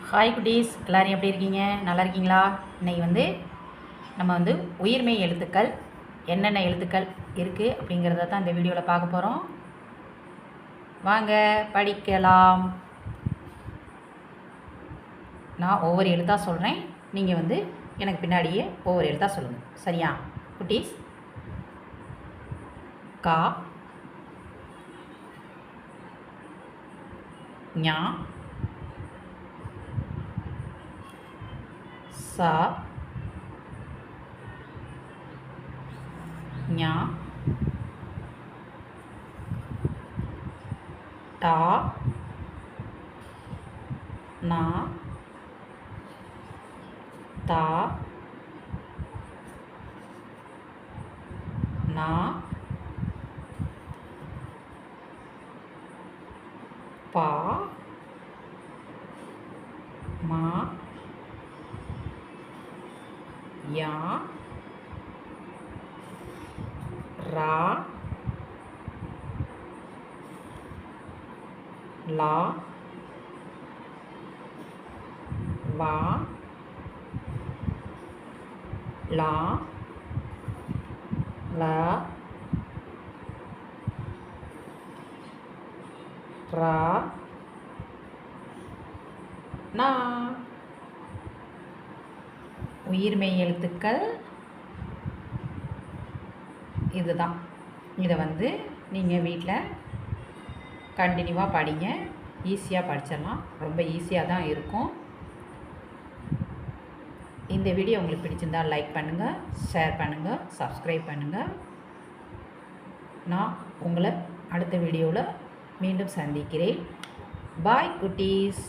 Hi குட்டீஸ், எல்லோரும் எப்படி இருக்கீங்க? நல்லா இருக்கீங்களா? இன்றைக்கி நம்ம உயிர்மெய் எழுத்துக்கள் என்னென்ன எழுத்துக்கள் இருக்குது அப்படிங்கிறத தான் இந்த வீடியோவில் பார்க்க போகிறோம். வாங்க படிக்கலாம். நான் ஒவ்வொரு எழுத்தாக சொல்கிறேன், நீங்கள் எனக்கு பின்னாடியே ஒவ்வொரு எழுத்தாக சொல்லுங்கள். சரியா குட்டீஸ்? கா, ஞா, சா, ஞா, டா, நா, தா, நா, பா, மா, யா, ரா, லா, வா, லா, லா, ரா, நா. உயிர்மெய் எழுத்துக்கள் இதுதான். இதை நீங்கள் வீட்டில் கண்டினியூவாக படிங்க. ஈஸியாக படிச்சிடலாம். ரொம்ப ஈஸியாக தான் இருக்கும். இந்த வீடியோ உங்களுக்கு பிடிச்சிருந்தால் லைக் பண்ணுங்கள், ஷேர் பண்ணுங்கள், சப்ஸ்கிரைப் பண்ணுங்கள். நான் உங்களை அடுத்த வீடியோவில் மீண்டும் சந்திக்கிறேன். பாய் குட்டீஸ்.